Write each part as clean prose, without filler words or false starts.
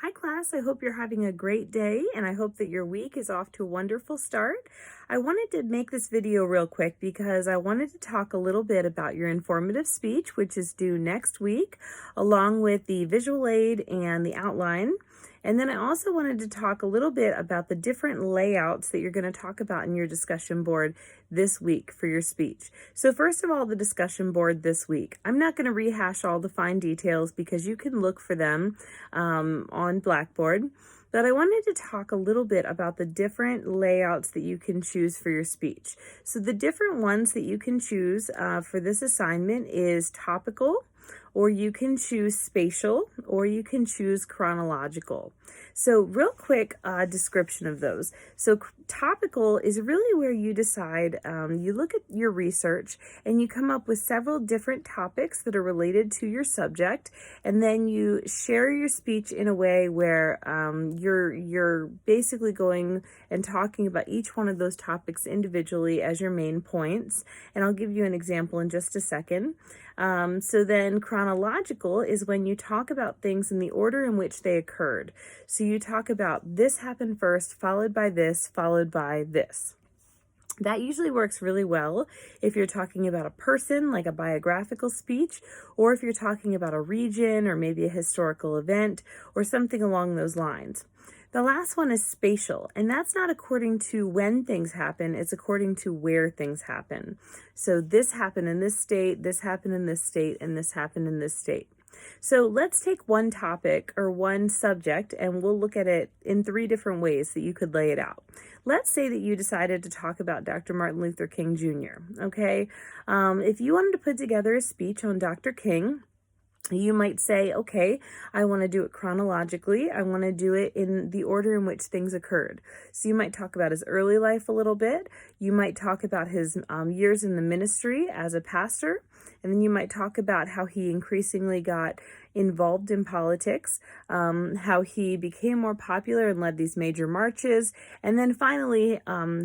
Hi class, I hope you're having a great day and I hope that your week is off to a wonderful start. I wanted to make this video real quick because I wanted to talk a little bit about your informative speech, which is due next week, along with the visual aid and the outline. And then I also wanted to talk a little bit about the different layouts that you're going to talk about in your discussion board this week for your speech. So first of all, the discussion board this week. I'm not going to rehash all the fine details because you can look for them on Blackboard. But I wanted to talk a little bit about the different layouts that you can choose for your speech. So the different ones that you can choose for this assignment is topical, or you can choose spatial, or you can choose chronological. So real quick description of those. So topical is really where you decide, you look at your research and you come up with several different topics that are related to your subject, and then you share your speech in a way where you're basically going and talking about each one of those topics individually as your main points. And I'll give you an example in just a second. So then chronological is when you talk about things in the order in which they occurred. So you talk about this happened first, followed by this, followed by this. That usually works really well if you're talking about a person, like a biographical speech, or if you're talking about a region or maybe a historical event or something along those lines. The last one is spatial, and that's not according to when things happen, it's according to where things happen. So this happened in this state, this happened in this state, and this happened in this state. So let's take one topic or one subject and we'll look at it in 3 different ways that you could lay it out. Let's say that you decided to talk about Dr. Martin Luther King Jr., okay? If you wanted to put together a speech on Dr. King, you might say, okay, I want to do it chronologically. I want to do it in the order in which things occurred. So you might talk about his early life a little bit. You might talk about his years in the ministry as a pastor. And then you might talk about how he increasingly got involved in politics, how he became more popular and led these major marches. And then finally,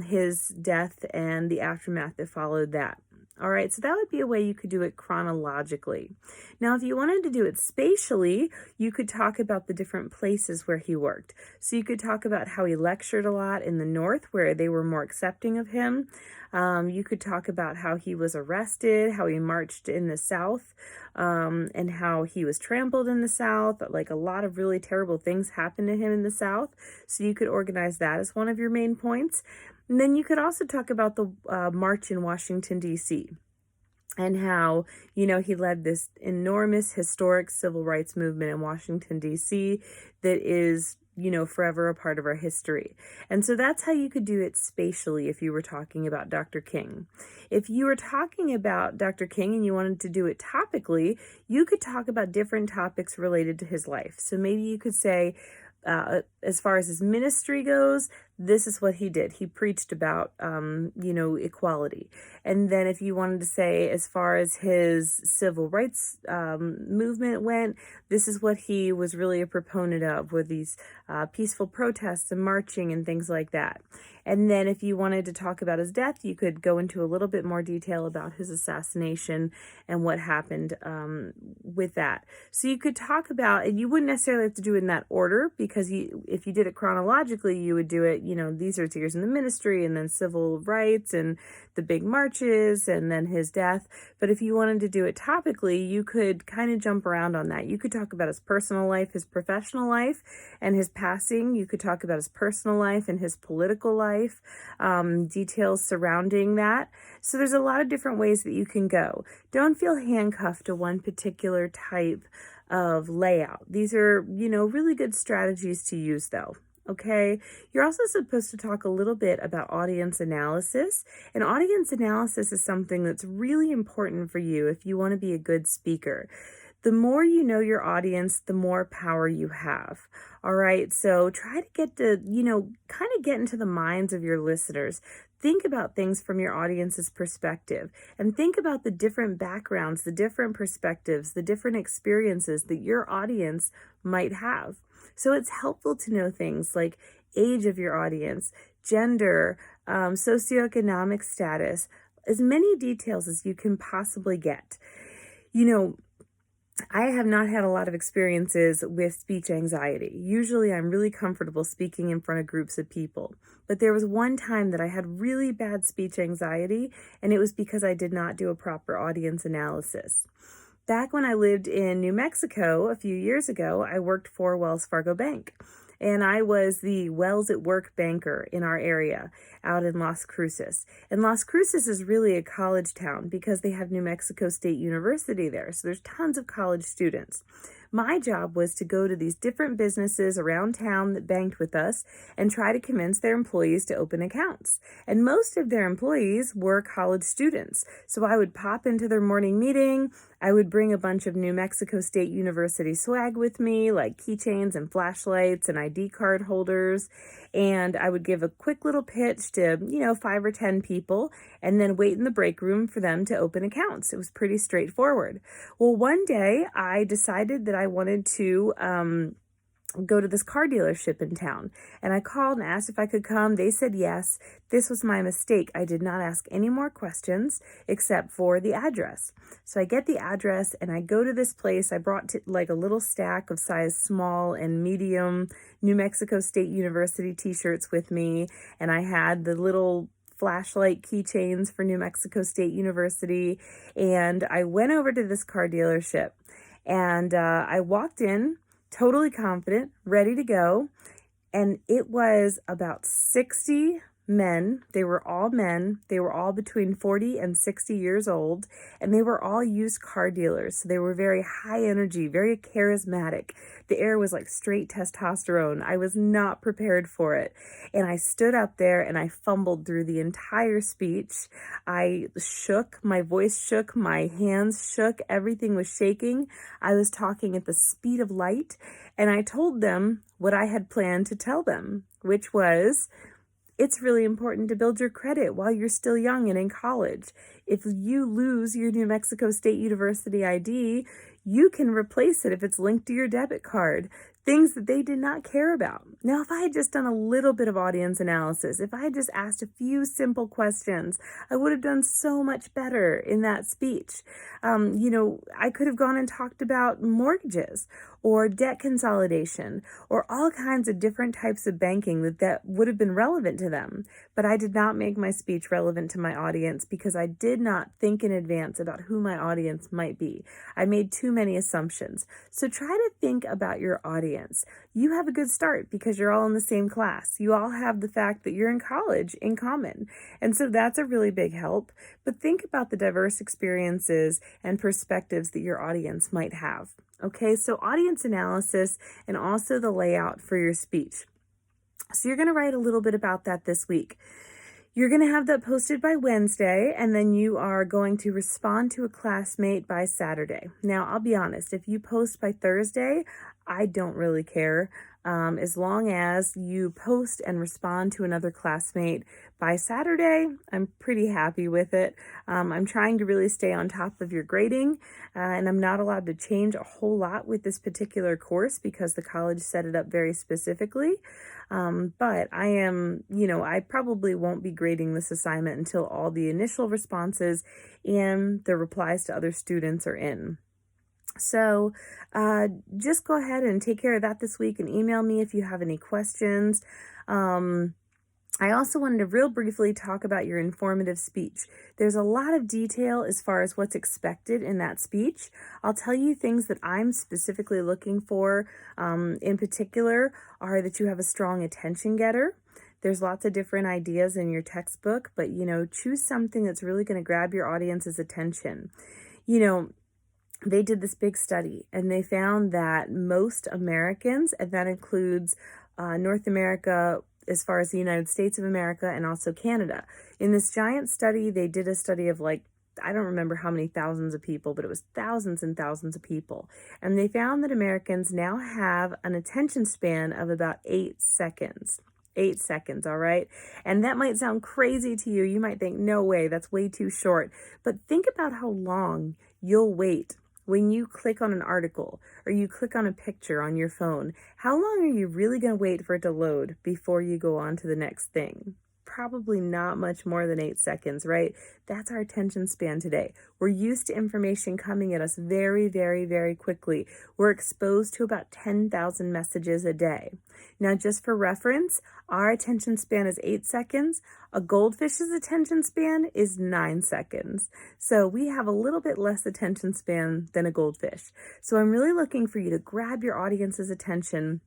his death and the aftermath that followed that. All right, so that would be a way you could do it chronologically. Now, if you wanted to do it spatially, you could talk about the different places where he worked. So you could talk about how he lectured a lot in the North, where they were more accepting of him. You could talk about how he was arrested, how he marched in the South, and how he was trampled in the South. Like, a lot of really terrible things happened to him in the South. So you could organize that as one of your main points. And then you could also talk about the march in Washington, D.C. and how, he led this enormous historic civil rights movement in Washington, D.C. that is, forever a part of our history. And so that's how you could do it spatially if you were talking about Dr. King. If you were talking about Dr. King and you wanted to do it topically, you could talk about different topics related to his life. So maybe you could say, as far as his ministry goes, this is what he did. He preached about, equality. And then if you wanted to say, as far as his civil rights movement went, this is what he was really a proponent of, with these peaceful protests and marching and things like that. And then if you wanted to talk about his death, you could go into a little bit more detail about his assassination and what happened with that. So you could talk about, and you wouldn't necessarily have to do it in that order, because if you did it chronologically, you would do it, these are his years in the ministry, and then civil rights, and the big marches, and then his death. But if you wanted to do it topically, you could kind of jump around on that. You could talk about his personal life, his professional life, and his passing. You could talk about his personal life and his political life, details surrounding that. So there's a lot of different ways that you can go. Don't feel handcuffed to one particular type of layout. These are, really good strategies to use though. Okay, you're also supposed to talk a little bit about audience analysis. And audience analysis is something that's really important for you if you want to be a good speaker. The more you know your audience, the more power you have. All right, so try to get to, kind of get into the minds of your listeners. Think about things from your audience's perspective, and think about the different backgrounds, the different perspectives, the different experiences that your audience might have. So it's helpful to know things like age of your audience, gender, socioeconomic status, as many details as you can possibly get. I have not had a lot of experiences with speech anxiety. Usually I'm really comfortable speaking in front of groups of people. But there was one time that I had really bad speech anxiety, and it was because I did not do a proper audience analysis. Back when I lived in New Mexico a few years ago, I worked for Wells Fargo Bank. And I was the Wells at Work banker in our area out in Las Cruces. And Las Cruces is really a college town because they have New Mexico State University there. So there's tons of college students. My job was to go to these different businesses around town that banked with us and try to convince their employees to open accounts. And most of their employees were college students. So I would pop into their morning meeting. I would bring a bunch of New Mexico State University swag with me, like keychains and flashlights and ID card holders. And I would give a quick little pitch to, 5 or 10 people and then wait in the break room for them to open accounts. It was pretty straightforward. Well, one day I decided that I wanted to go to this car dealership in town. And I called and asked if I could come. They said yes. This was my mistake. I did not ask any more questions except for the address. So I get the address and I go to this place. I brought like a little stack of size small and medium New Mexico State University t-shirts with me. And I had the little flashlight keychains for New Mexico State University. And I went over to this car dealership and I walked in totally confident, ready to go. And it was about 60 men. They were all men. They were all between 40 and 60 years old. And they were all used car dealers. So they were very high energy, very charismatic. The air was like straight testosterone. I was not prepared for it. And I stood up there and I fumbled through the entire speech. I shook, my voice shook, my hands shook, everything was shaking. I was talking at the speed of light. And I told them what I had planned to tell them, which was, it's really important to build your credit while you're still young and in college. If you lose your New Mexico State University ID, you can replace it if it's linked to your debit card. Things that they did not care about. Now, if I had just done a little bit of audience analysis, if I had just asked a few simple questions, I would have done so much better in that speech. I could have gone and talked about mortgages or debt consolidation or all kinds of different types of banking that would have been relevant to them. But I did not make my speech relevant to my audience because I did not think in advance about who my audience might be. I made too many assumptions. So try to think about your audience. You have a good start because you're all in the same class. You all have the fact that you're in college in common. And so that's a really big help. But think about the diverse experiences and perspectives that your audience might have. Okay, so audience analysis and also the layout for your speech. So you're going to write a little bit about that this week. You're going to have that posted by Wednesday, and then you are going to respond to a classmate by Saturday. Now, I'll be honest, if you post by Thursday, I don't really care. As long as you post and respond to another classmate by Saturday, I'm pretty happy with it. I'm trying to really stay on top of your grading, and I'm not allowed to change a whole lot with this particular course because the college set it up very specifically. But I am, I probably won't be grading this assignment until all the initial responses and the replies to other students are in. So just go ahead and take care of that this week and email me if you have any questions. I also wanted to real briefly talk about your informative speech. There's a lot of detail as far as what's expected in that speech. I'll tell you things that I'm specifically looking for in particular are that you have a strong attention getter. There's lots of different ideas in your textbook, but, choose something that's really going to grab your audience's attention. They did this big study and they found that most Americans, and that includes North America as far as the United States of America and also Canada. In this giant study, they did a study of I don't remember how many thousands of people, but it was thousands and thousands of people. And they found that Americans now have an attention span of about 8 seconds. 8 seconds, all right? And that might sound crazy to you. You might think, no way, that's way too short. But think about how long you'll wait when you click on an article or you click on a picture on your phone. How long are you really going to wait for it to load before you go on to the next thing? probably not much more than 8 seconds, right? That's our attention span today. We're used to information coming at us very, very, very quickly. We're exposed to about 10,000 messages a day. Now, just for reference, our attention span is 8 seconds. A goldfish's attention span is 9 seconds. So we have a little bit less attention span than a goldfish. So I'm really looking for you to grab your audience's attention,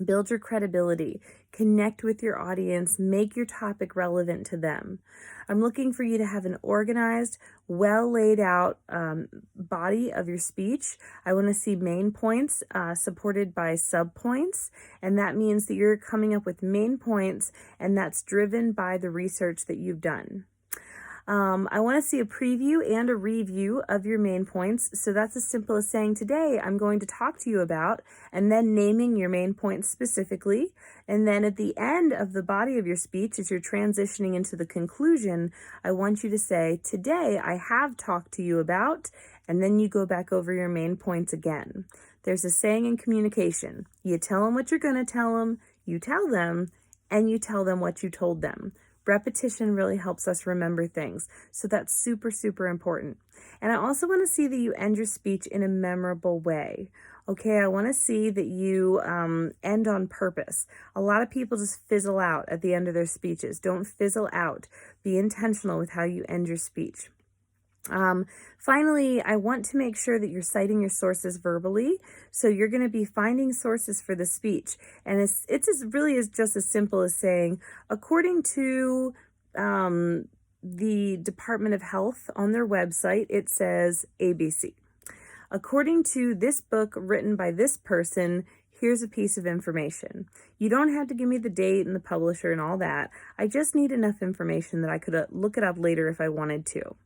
build your credibility, connect with your audience, make your topic relevant to them. I'm looking for you to have an organized, well laid out body of your speech. I want to see main points supported by subpoints, and that means that you're coming up with main points, and that's driven by the research that you've done. I want to see a preview and a review of your main points. So that's as simple as saying, today I'm going to talk to you about, and then naming your main points specifically. And then at the end of the body of your speech, as you're transitioning into the conclusion, I want you to say, today I have talked to you about, and then you go back over your main points again. There's a saying in communication: you tell them what you're going to tell them, you tell them, and you tell them what you told them. Repetition really helps us remember things. So that's super, super important. And I also want to see that you end your speech in a memorable way. Okay, I want to see that you end on purpose. A lot of people just fizzle out at the end of their speeches. Don't fizzle out. Be intentional with how you end your speech. Finally, I want to make sure that you're citing your sources verbally. So you're going to be finding sources for the speech. And it's just as simple as saying, according to the Department of Health on their website, it says ABC. According to this book written by this person, here's a piece of information. You don't have to give me the date and the publisher and all that. I just need enough information that I could look it up later if I wanted to.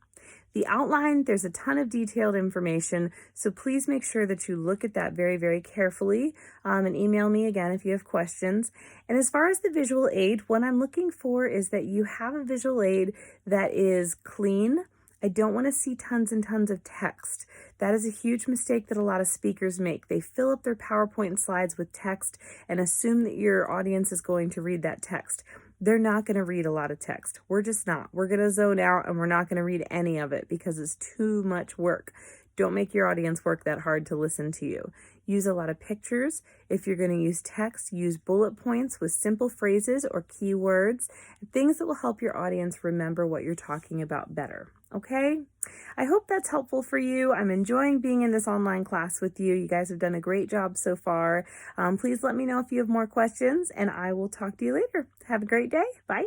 The outline, there's a ton of detailed information, so please make sure that you look at that very, very carefully, and email me again if you have questions. And as far as the visual aid, what I'm looking for is that you have a visual aid that is clean. I don't want to see tons and tons of text. That is a huge mistake that a lot of speakers make. They fill up their PowerPoint slides with text and assume that your audience is going to read that text. They're not going to read a lot of text. We're just not. We're going to zone out, and we're not going to read any of it because it's too much work. Don't make your audience work that hard to listen to you. Use a lot of pictures. If you're going to use text, use bullet points with simple phrases or keywords, things that will help your audience remember what you're talking about better. Okay? I hope that's helpful for you. I'm enjoying being in this online class with you. You guys have done a great job so far. Please let me know if you have more questions, and I will talk to you later. Have a great day. Bye.